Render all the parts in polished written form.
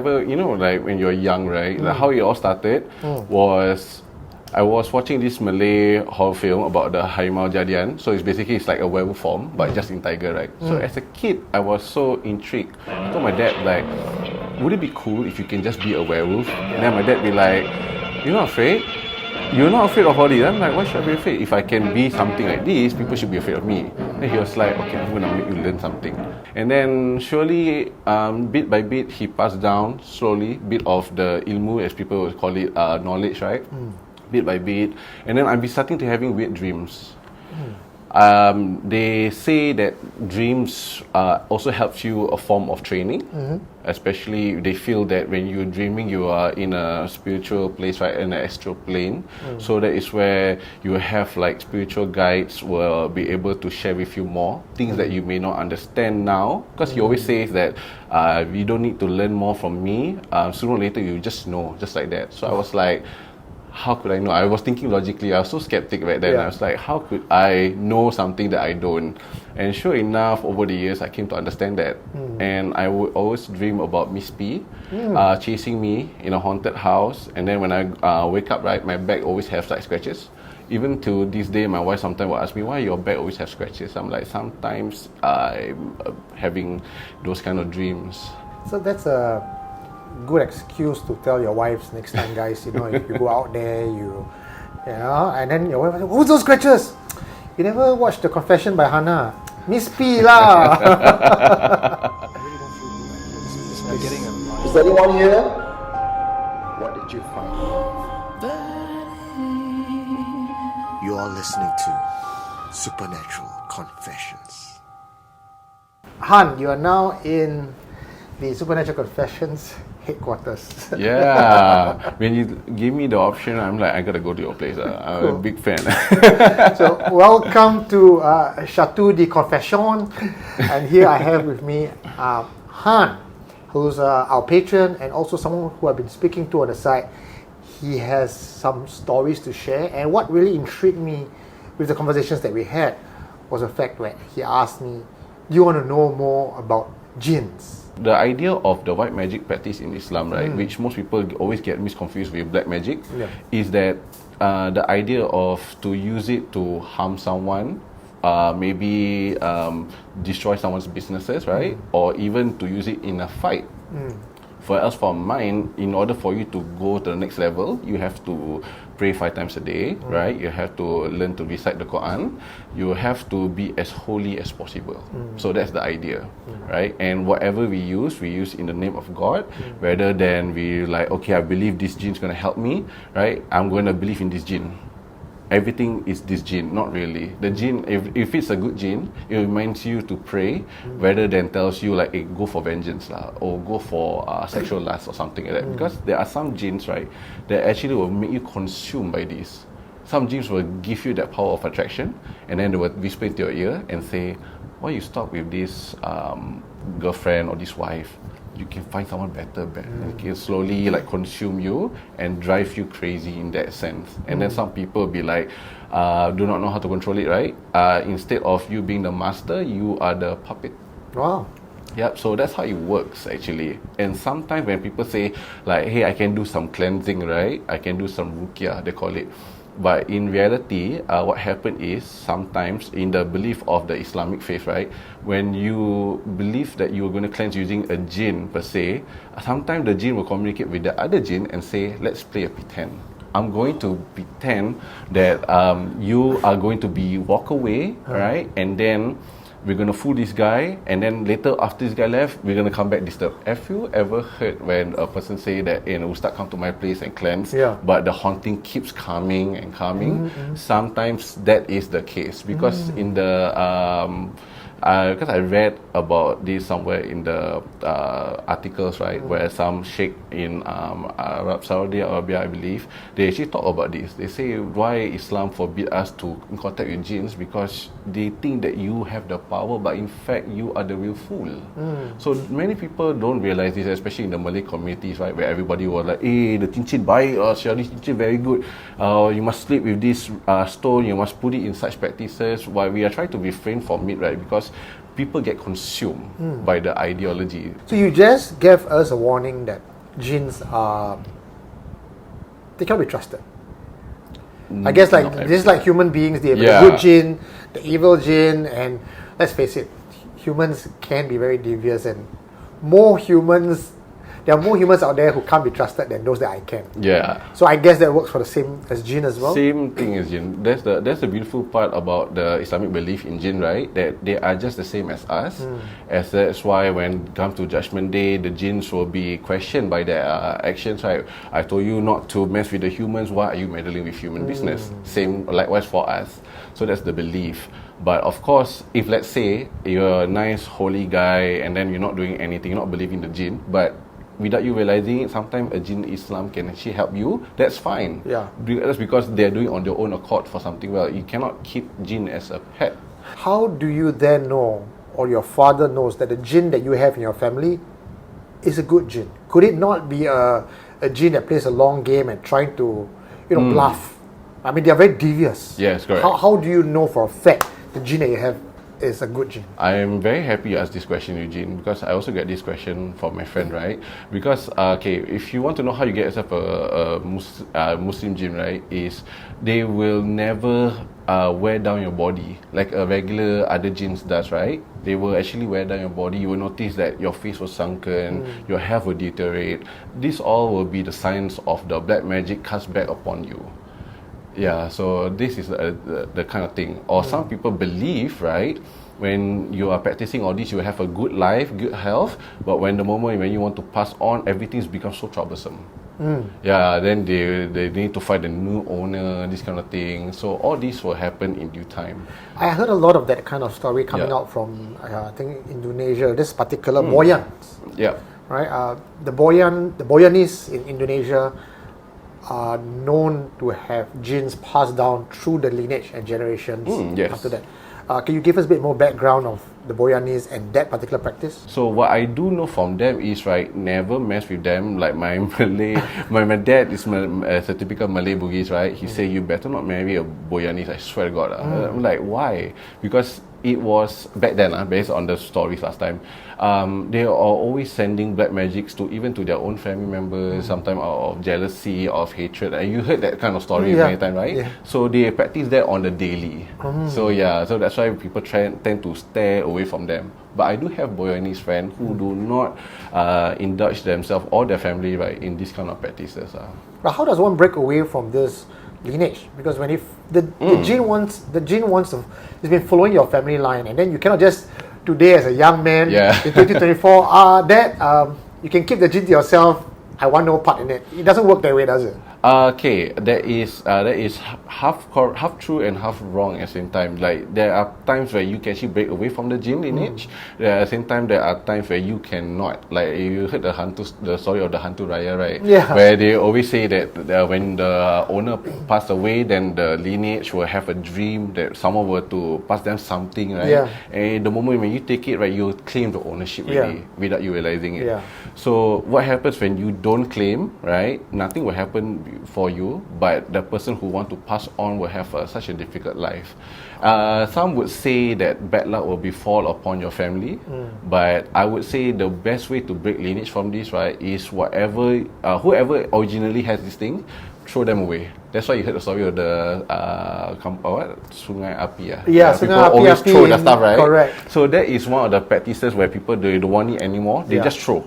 You know, like when you're young, right? Like how it all started was I was watching this Malay horror film about the Harimau Jadian. So it's like a werewolf form, but just in tiger, right? So as a kid, I was so intrigued. I told my dad, like, would it be cool if you can just be a werewolf? And then my dad be like, you're not afraid? You're not afraid of all this? I'm like, why should I be afraid? If I can be something like this, people should be afraid of me. Then he was like, okay, I'm going to make you learn something. And then surely, bit by bit, he passed down slowly, bit of the ilmu, as people would call it, knowledge, right? Bit by bit. And then I'll be starting to having weird dreams. They say that dreams also helps you a form of training. Especially they feel that when you're dreaming, you are in a spiritual place, right, in an astral plane. So that is where you have like spiritual guides will be able to share with you more things that you may not understand now. Because he always says that you don't need to learn more from me. Sooner or later you just know, just like that. So I was like, how could I know? I was thinking logically. I was so skeptic back then. I was like, how could I know something that I don't? And sure enough, over the years, I came to understand that. And I would always dream about Miss P chasing me in a haunted house. And then when I wake up, right, my back always has like scratches. Even to this day, my wife sometimes will ask me, why your back always have scratches? I'm like, sometimes I'm having those kind of dreams. So that's a good excuse to tell your wives next time, guys. You know, if you go out there, you know, and then your wife will say, who's those scratches? You never watched The Confession by Hana? Miss P lah. Is anyone here? What did you find? You are listening to Supernatural Confessions. Han, you are now in the Supernatural Confessions headquarters. Yeah. When you give me the option, I'm like, I gotta go to your place. I'm a big fan. So, welcome to Chateau de Confession. And here I have with me Han, who's our patron and also someone who I've been speaking to on the side. He has some stories to share. And what really intrigued me with the conversations that we had was the fact that he asked me, do you want to know more about jinns? The idea of the white magic practice in Islam, right, which most people always get misconfused with black magic, is that the idea of to use it to harm someone, maybe destroy someone's businesses, right, or even to use it in a fight. For mine, in order for you to go to the next level, you have to pray 5 times a day, right? You have to learn to recite the Quran. You have to be as holy as possible. So that's the idea, right? And whatever we use in the name of God, rather than we like, okay, I believe this jinn is going to help me, right? I'm going to believe in this jinn. Everything is this jinn, not really. The jinn, if it's a good jinn, it reminds you to pray rather than tells you like, hey, go for vengeance lah, or go for sexual lust or something like that. Because there are some jinns, right, that actually will make you consumed by this. Some jinns will give you that power of attraction, and then they will whisper into your ear and say, why you stop with this girlfriend or this wife? You can find someone better. It can slowly like consume you and drive you crazy in that sense. And then some people be like, do not know how to control it, right? Instead of you being the master, you are the puppet. Wow. Yep, so that's how it works actually. And sometimes when people say like, hey, I can do some cleansing, right? I can do some ruqyah, they call it. But in reality, what happened is sometimes in the belief of the Islamic faith, right, when you believe that you're going to cleanse using a jinn per se, sometimes the jinn will communicate with the other jinn and say, let's play a pretend. I'm going to pretend that you are going to be walk away, right, and then we're going to fool this guy, and then later after this guy left, we're going to come back disturb. Have you ever heard when a person say that, Ustad come to my place and cleanse, but the haunting keeps coming and coming? Sometimes that is the case, because in the because I read about this somewhere in the articles, right, where some sheikh in Saudi Arabia, I believe, they actually talk about this. They say why Islam forbid us to contact with jinns, because they think that you have the power, but in fact you are the real fool. So many people don't realize this, especially in the Malay communities, right, where everybody was like, hey, the cincin baik, this cincin very good, you must sleep with this stone, you must put it in such practices. Why we are trying to refrain from it, right, because people get consumed by the ideology. So you just gave us a warning that jinns are, they cannot be trusted. I guess like just like human beings, they have the good jinn, the evil jinn, and let's face it, humans can be very devious, and there are more humans out there who can't be trusted than those that I can. Yeah. So I guess that works for the same as jinn as well. Same thing as jinn. That's the beautiful part about the Islamic belief in jinn, right? That they are just the same as us. As that's why when it comes to Judgment Day, the jinns will be questioned by their actions, right? I told you not to mess with the humans. Why are you meddling with human business? Same, likewise for us. So that's the belief. But of course, if let's say you're a nice holy guy and then you're not doing anything, you're not believing the jinn, but without you realizing it, sometimes a jinn Islam can actually help you, that's fine. Yeah. That's because they're doing on their own accord for something well. You cannot keep jinn as a pet. How do you then know, or your father knows, that the jinn that you have in your family is a good jinn? Could it not be a jinn that plays a long game and trying to, bluff? I mean, they are very devious. Yes, correct. How do you know for a fact the jinn that you have is a good jinn? I am very happy you asked this question, Eugene, because I also get this question from my friend, right? Because, if you want to know how you get yourself a Muslim jinn, right, is they will never wear down your body like a regular other jinns does, right? They will actually wear down your body. You will notice that your face was sunken, your hair will deteriorate. This all will be the signs of the black magic cast back upon you. Yeah, so this is the kind of thing. Or some people believe, right, when you are practicing all this, you have a good life, good health, but when you want to pass on, everything's become so troublesome. Yeah, then they need to find a new owner, this kind of thing. So all this will happen in due time. I heard a lot of that kind of story coming out from, I think, Indonesia, this particular Boyans. Yeah. Right? The Boyanese in Indonesia are known to have jinns passed down through the lineage and generations after that. Can you give us a bit more background of the Boyanese and that particular practice? So what I do know from them is, right, never mess with them. Like my Malay, my dad is a typical Malay Bugis, right? He say you better not marry a Boyanese. I swear to God. I'm like, why? Because it was back then, based on the stories last time. They are always sending black magics to their own family members, sometimes out of jealousy, of hatred. And you heard that kind of story many times, right? Yeah. So they practice that on the daily. So that's why people tend to stay away from them. But I do have Boyanese friends who do not indulge themselves or their family, right, in this kind of practices. But how does one break away from this lineage? Because when the jinn wants to, it's been following your family line, and then you cannot just today as a young man in 2024 you can keep the jinn to yourself. I want no part in it. It doesn't work that way, does it? That is half true and half wrong at the same time. Like there are times where you can actually break away from the jinn lineage. At the same time, there are times where you cannot. Like you heard the story of the Hantu Raya, right? Yeah. Where they always say that when the owner passed away, then the lineage will have a dream that someone were to pass them something, right? Yeah. And the moment when you take it, right, you claim the ownership really without you realizing it. Yeah. So what happens when you don't claim, right? Nothing will happen for you, but the person who want to pass on will have such a difficult life. Some would say that bad luck will befall upon your family, but I would say the best way to break lineage from this, right, is whoever originally has this thing, throw them away. That's why you heard the story of the Sungai Api. Yeah, people Sungai always Api throw the stuff, right? Correct. So that is one of the practices where people they don't want it anymore. They just throw.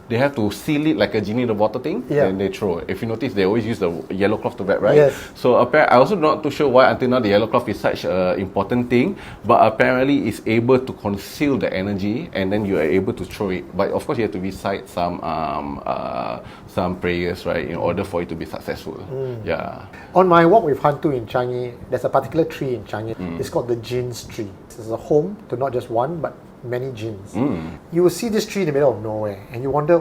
They have to seal it like a genie in the bottle thing, and they throw it. If you notice, they always use the yellow cloth to wrap, right? Yes. So I also not too sure why until now the yellow cloth is such an important thing, but apparently it's able to conceal the energy, and then you are able to throw it. But of course, you have to recite some prayers, right, in order for it to be successful. Yeah. On my walk with Hantu in Changi, there's a particular tree in Changi. It's called the Jinns tree. It's a home to not just one, but many jinns. You will see this tree in the middle of nowhere, and you wonder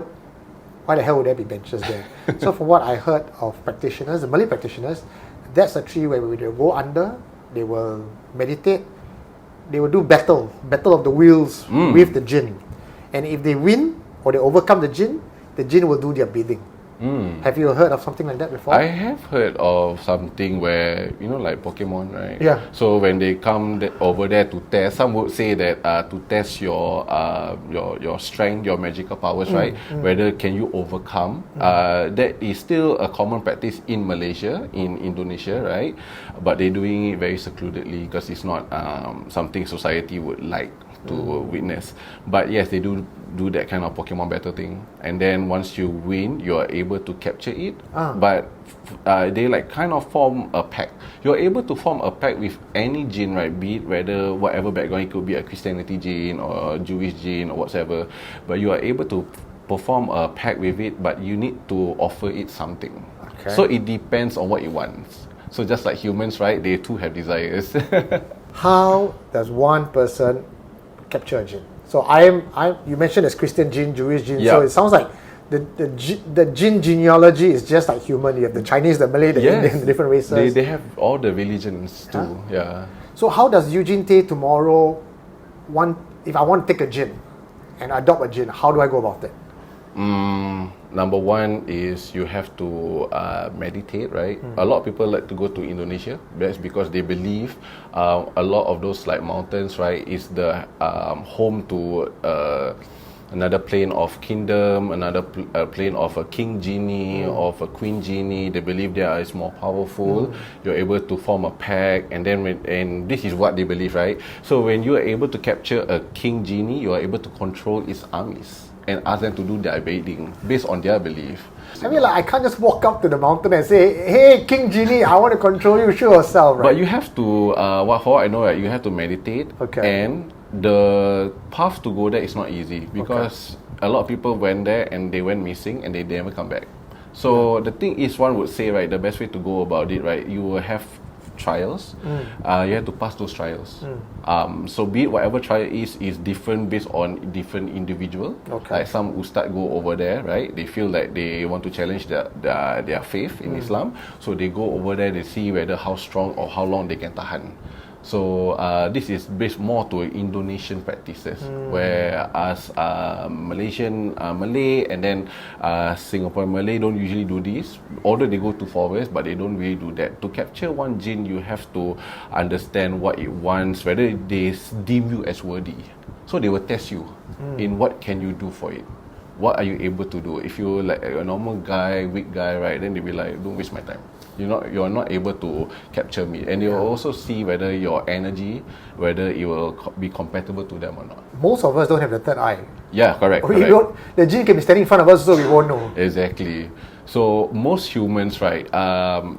why the hell would there be benches there. So from what I heard of practitioners, the Malay practitioners, that's a tree where they will go under, they will meditate, they will do battle of the wheels with the jinn, and if they win or they overcome the jinn will do their bidding. Have you heard of something like that before? I have heard of something where, like Pokemon, right? Yeah. So when they come over there to test, some would say that to test your strength, your magical powers, right? Whether can you overcome? That is still a common practice in Malaysia, in Indonesia, right? But they're doing it very secludedly because it's not something society would like to witness. But yes, they do that kind of Pokemon battle thing, and then once you win, you are able to capture it. But they like kind of form a pact. You're able to form a pact with any jinn, right? Be it whether whatever background, it could be a Christianity jinn or a Jewish jinn or whatever, but you are able to perform a pact with it, but you need to offer it something. So it depends on what it wants. So just like humans, right? They too have desires. How does one person capture a jinn? So you mentioned as Christian jinn, Jewish jinn. So it sounds like the jinn genealogy is just like human. You have the Chinese, the Malay, the Indian, the different races. They have all the religions too. Yeah. So how does Eugene Tay tomorrow if I want to take a jinn and adopt a jinn, how do I go about it? Number one is you have to meditate, right? A lot of people like to go to Indonesia. That's because they believe a lot of those like mountains, right, is the home to another plane of kingdom, another plane of a king genie, of a queen genie. They believe they are is more powerful. You're able to form a pact, and then and this is what they believe, right? So when you are able to capture a king genie, you are able to control its armies and ask them to do their bidding based on their belief. I mean, like, I can't just walk up to the mountain and say, "Hey, King Genie, I want to control you." Show yourself, right? But you have to, for what I know, right, you have to meditate. And the path to go there is not easy because a lot of people went there and they went missing and they never come back. So the thing is, one would say, right, the best way to go about it, right, you will have trials. You have to pass those trials. So be it whatever trial is different based on different individual. Like some ustad go over there, right? They feel like they want to challenge their faith in Islam, so they go over there. They see whether how strong or how long they can tahan. So this is based more to Indonesian practices, whereas Malaysian Malay and then Singapore Malay don't usually do this. Although they go to forest, but they don't really do that. To capture one jinn, you have to understand what it wants, whether they deem you as worthy. So they will test you in what can you do for it. What are you able to do? If you're like a normal guy, weak guy, right, then they'll be like, don't waste my time. You're not able to capture me. And you'll also see whether your energy, whether it will be compatible to them or not. Most of us don't have the third eye. Yeah, correct. The jinn can be standing in front of us, so we won't know. Exactly. So most humans, right,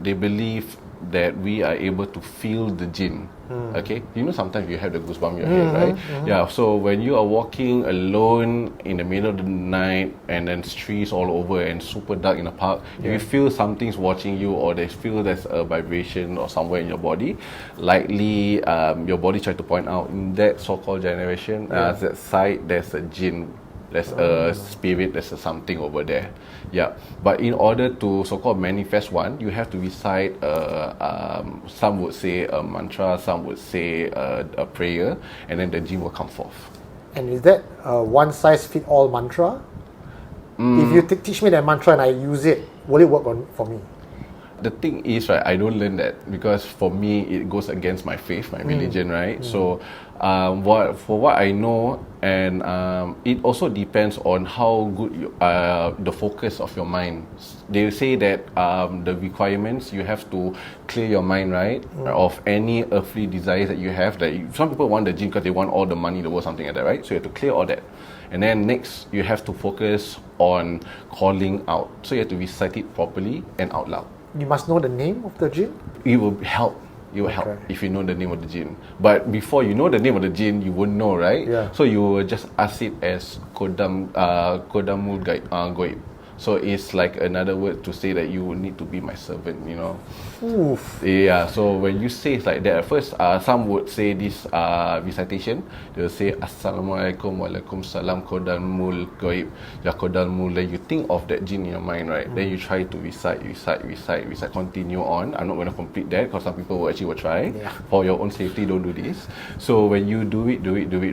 they believe that we are able to feel the jinn. Okay, sometimes you have the goosebumps in your head, right? Yeah. So when you are walking alone in the middle of the night and then trees all over and super dark in a park, if you feel something's watching you or there's a vibration or somewhere in your body, likely your body try to point out in that so-called generation, that side there's a jinn. There's a spirit, there's a something over there. Yeah. But in order to so-called manifest one, you have to recite, some would say a mantra, some would say a prayer, and then the jinn will come forth. And is that a one-size-fit-all mantra? If you teach me that mantra and I use it, will it work for me? The thing is, right, I don't learn that because for me it goes against my faith, my religion, right? So what I know, and it also depends on how good the focus of your mind. They say that the requirements, you have to clear your mind, right, of any earthly desires that you have. Some people want the jinn because they want all the money in the world, something like that, right? So you have to clear all that. And then next, you have to focus on calling out. So you have to recite it properly and out loud. You must know the name of the jinn? It will help. It will help if you know the name of the jinn. But before you know the name of the jinn, you won't know, right? Yeah. So you will just ask it as Kodamul Goib. So it's like another word to say that you need to be my servant, Oof. Yeah, so when you say it like that, at first some would say this recitation. They will say Assalamualaikum Waalaikumsalam Kodamul Goib. Ya Kodamul. Then you think of that jinn in your mind, right? Then you try to recite, continue on. I'm not going to complete that because some people will try. For your own safety, don't do this. So when you do it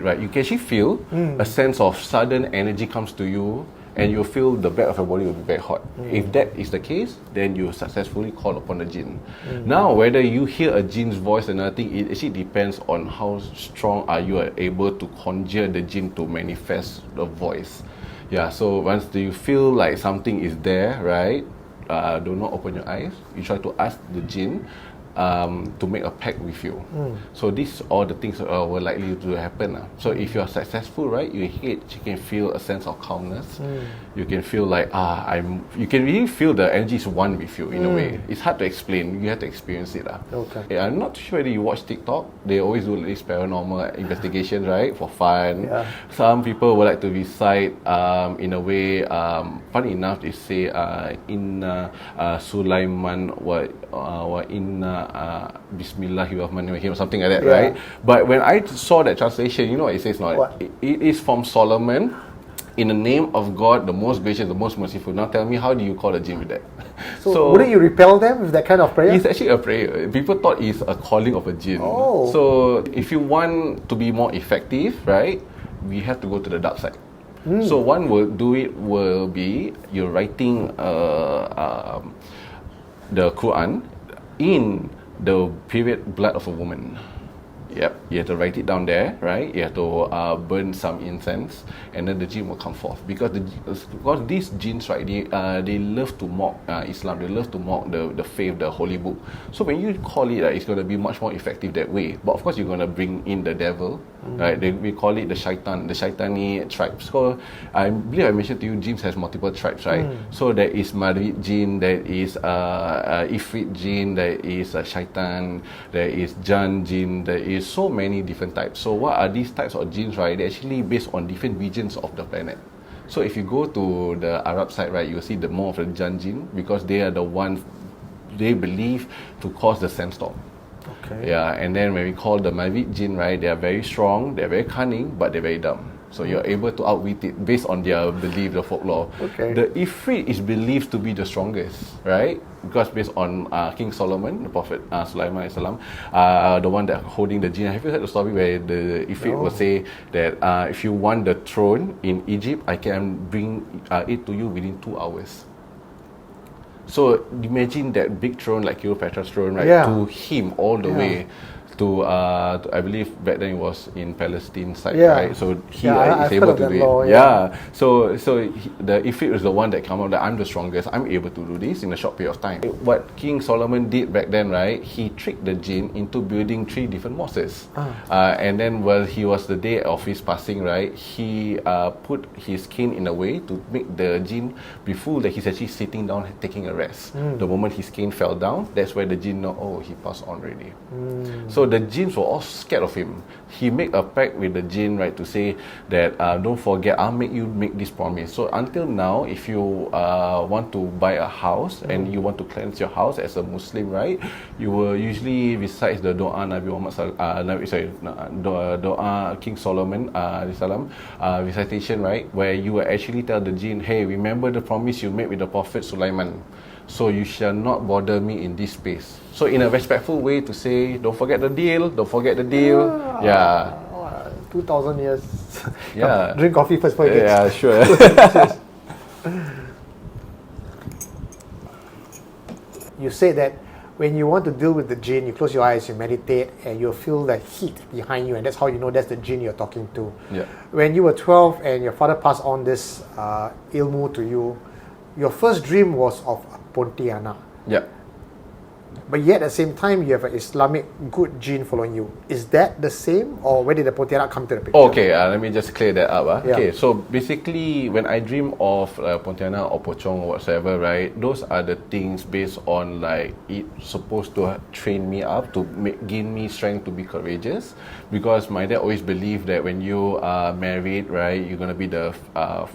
right, you can actually feel a sense of sudden energy comes to you. and you feel the back of your body will be very hot. If that is the case, then you successfully call upon a jinn. Now, whether you hear a jinn's voice and another thing, it actually depends on how strong are you able to conjure the jinn to manifest the voice. Yeah, so once you feel like something is there, right, do not open your eyes. You try to ask the jinn to make a pact with you. So these are the things that were likely to happen. So if you are successful, right, you can feel a sense of calmness. You can feel like you can really feel the energy is one with you in a way. It's hard to explain. You have to experience it. Okay. Yeah, I'm not sure whether you watch TikTok. They always do this paranormal investigation, right, for fun. Yeah. Some people would like to recite in a way. Funny enough, they say Inna Sulaiman wa Inna Bismillahirrahmanirrahim, something like that, right? But when I saw that translation, you know what it says now? What? It is from Solomon, in the name of God, the most gracious, the most merciful. Now tell me, how do you call a jinn with that? So wouldn't you repel them with that kind of prayer? It's actually a prayer. People thought it's a calling of a jinn. Oh. So if you want to be more effective, right, we have to go to the dark side. So one will be you're writing the Quran in the period blood of a woman. Yep, you have to write it down there, right? You have to burn some incense, and then the jinn will come forth. Because these jinns, right, they love to mock Islam. They love to mock the faith, the holy book. So when you call it, it's going to be much more effective that way. But of course, you're going to bring in the devil, right? We call it the shaitan, the shaitani tribes. So I believe I mentioned to you, jinns has multiple tribes, right? So there is Marid jinn, there is Ifrit jinn, there is shaitan, there is Jan jinn, there is so many different types. So what are these types of jinns, right? They're actually based on different regions of the planet. So if you go to the Arab side, right, you'll see the more of the Jan jinn, because they are the ones they believe to cause the sandstorm. Okay. Yeah, and then when we call the Marid jinn, right, they are very strong, they're very cunning, but they're very dumb. So you're able to outwit it based on their belief, the folklore. Okay. The Ifrit is believed to be the strongest, right? Because based on King Solomon, the Prophet Sulaiman salam, the one that holding the jinn. Have you heard the story where the Ifrit will say that if you want the throne in Egypt, I can bring it to you within 2 hours. So imagine that big throne like Cleopatra's throne, right? Yeah. To him all the way to I believe back then it was in Palestine side, Yeah. right? So he I've is able heard of to that do it. law, So the Ifrit is the one that come out that I'm the strongest. I'm able to do this in a short period of time. What King Solomon did back then, right? He tricked the jinn into building 3 different mosques. And then while he was the day of his passing, right? He put his cane in a way to make the jinn be fool that he's actually sitting down taking a rest. The moment his cane fell down, that's where the jinn know, oh, he passed on already. So the jinns were all scared of him. He made a pact with the jinn, right, to say that don't forget, I'll make you make this promise. So until now, if you want to buy a house and you want to cleanse your house as a Muslim, right, you will usually recite the Doa Nabi Muhammad Doa King Solomon recitation, right, where you will actually tell the jinn, hey, remember the promise you made with the Prophet Sulaiman. So you shall not bother me in this space. So in a respectful way to say, don't forget the deal, don't forget the deal. Yeah. 2,000 years. Yeah. Drink coffee first before you get Yeah, sure. You say that when you want to deal with the jinn, you close your eyes, you meditate, and you'll feel the heat behind you, and that's how you know that's the jinn you're talking to. Yeah. When you were 12 and your father passed on this ilmu to you, your first dream was of a Pontianak. Yeah. But yet at the same time, you have an Islamic good jinn following you. Is that the same, or where did the Pontianak come to the picture? Okay, let me just clear that up. Yeah. Okay, so basically, when I dream of Pontianak or Pocong or whatsoever, right, those are the things based on like it's supposed to train me up to gain me strength to be courageous. Because my dad always believed that when you are married, right, you're gonna be the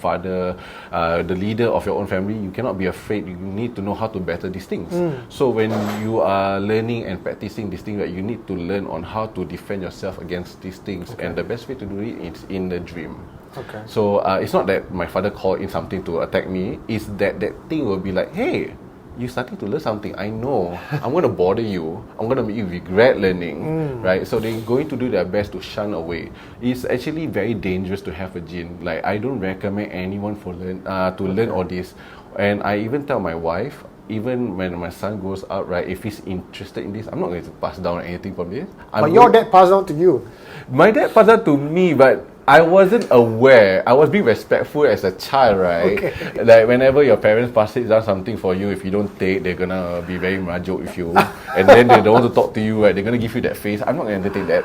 father, the leader of your own family. You cannot be afraid. You need to know how to battle these things. So when you are learning and practicing these things, right, you need to learn on how to defend yourself against these things. And the best way to do it is in the dream. Okay. So it's not that my father called in something to attack me. It's that thing will be like, hey, you're starting to learn something. I know. I'm going to bother you. I'm going to make you regret learning, right? So they're going to do their best to shun away. It's actually very dangerous to have a jinn. Like, I don't recommend anyone to learn all this. And I even tell my wife, even when my son goes out, right, if he's interested in this, I'm not going to pass down anything from this. But your dad passed down to you. My dad passed down to me, but I wasn't aware. I was being respectful as a child, right? Okay. Like, whenever your parents pass it down something for you, if you don't take, they're gonna be very merajuk with you. And then they don't want to talk to you, right? They're gonna give you that face. I'm not gonna entertain that.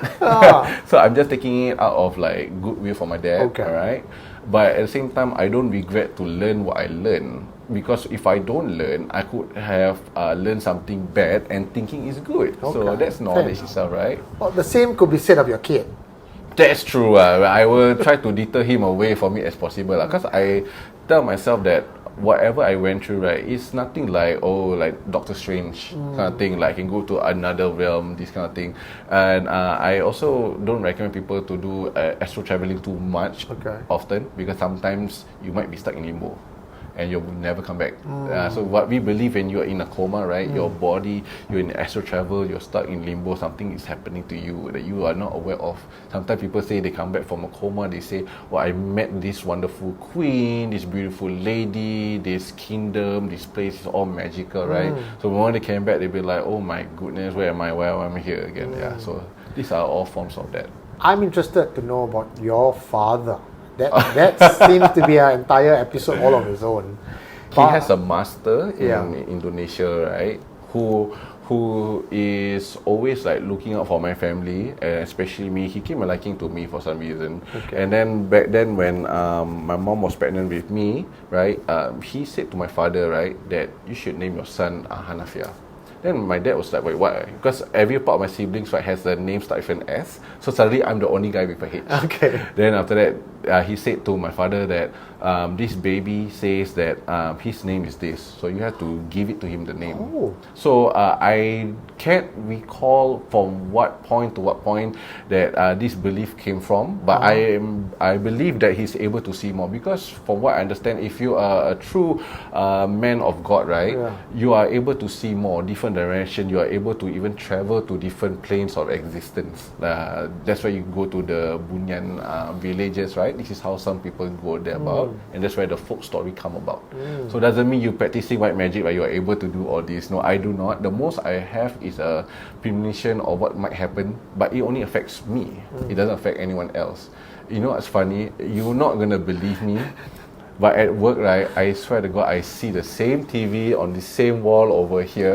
So I'm just taking it out of like goodwill for my dad, alright? But at the same time, I don't regret to learn what I learned. Because if I don't learn, I could have learned something bad and thinking is good. So that's knowledge itself, right? Well, the same could be said of your kid. That's true. I will try to deter him away from it as possible. Because I tell myself that whatever I went through, right, it's nothing like, like Doctor Strange kind of thing. Like, I can go to another realm, this kind of thing. And I also don't recommend people to do astral traveling too much often. Because sometimes you might be stuck in limbo. And you will never come back. So what we believe, when you're in a coma, right, your body, you're in astral travel, you're stuck in limbo, something is happening to you that you are not aware of. Sometimes people say they come back from a coma, they say, well, I met this wonderful queen, this beautiful lady, this kingdom, this place is all magical, right? So when they came back, they'll be like, oh my goodness, where am I? Why am I here again? Yeah, so these are all forms of that. I'm interested to know about your father. That seems to be an entire episode all on his own. He has a master in Indonesia, right? Who is always like looking out for my family, especially me. He came a liking to me for some reason. And then back then, when my mom was pregnant with me, right, he said to my father, right, that you should name your son Hanafia. Then my dad was like, wait, what? Because every part of my siblings, right, has the name start with an S. So suddenly I'm the only guy with a H. Okay. Then after that, he said to my father that this baby says that his name is this. So you have to give it to him the name. So I can't recall from what point to what point that this belief came from. But I believe that he's able to see more. Because from what I understand, if you are a true man of God, right, you are able to see more, different direction. You are able to even travel to different planes of existence. That's why you go to the Bunyan villages, right? This is how some people go there about, and that's where the folk story come about. So doesn't mean you practicing white magic, right? You are able to do all this. No, I do not. The most I have is a premonition of what might happen, but it only affects me. It doesn't affect anyone else. You know what's funny? You're not gonna believe me. But at work, right, I swear to God, I see the same TV on the same wall over here.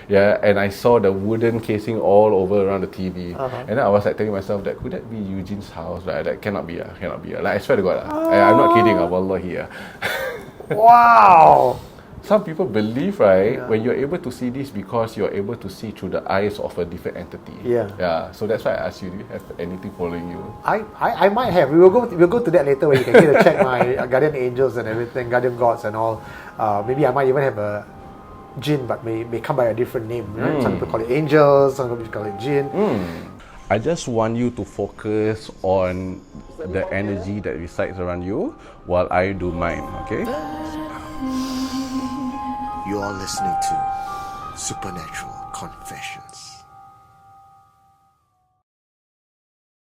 And I saw the wooden casing all over around the TV. And then I was like telling myself that, could that be Eugene's house? Right? That cannot be. Like, I swear to God, I'm not kidding. Wallahi. Wow. Some people believe, right, when you're able to see this because you're able to see through the eyes of a different entity. So that's why I asked you, do you have anything following you? I might have. We'll go to that later, where you can get to check my guardian angels and everything, guardian gods and all. Maybe I might even have a jinn, but may come by a different name. Right? Some people call it angels, some people call it jinn. I just want you to focus on the energy that resides around you while I do mine, okay? You are listening to Supernatural Confessions.